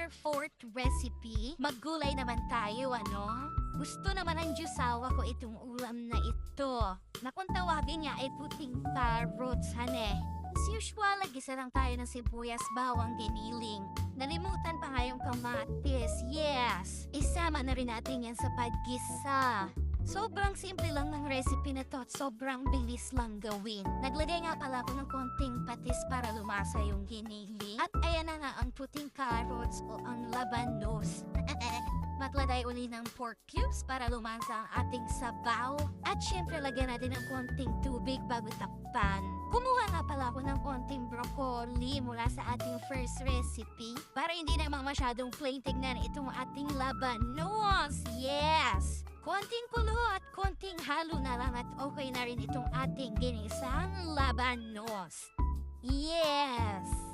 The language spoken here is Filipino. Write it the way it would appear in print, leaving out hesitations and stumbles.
our fourth recipe. Maggulay naman tayo, ano? Gusto naman ng Diyosawa ko itong ulam na ito. Na kung tawagin niya ay puting carrots, hane. As usual, gisa lang tayo ng sibuyas, bawang, giniling. Nalimutan pa nga yung kamatis, yes! Isama na rin natin yan sa paggisa. Sobrang simple lang ng recipe na to at sobrang bilis lang gawin. Naglagay nga pala ako ng konting patis para lumasa yung giniling. At ayan na nga ang puting carrots o ang labanos. Maglagay uli ng pork cubes para lumasa ang ating sabaw. At syempre lagyan natin ng konting tubig bago takpan. Kumuha nga pala ako ng konting broccoli mula sa ating first recipe para hindi naman masyadong plain tignan itong ating labanos. Yes! Konting kulo at konting halo na lang at okay na rin itong ating ginisang labanos. Yes!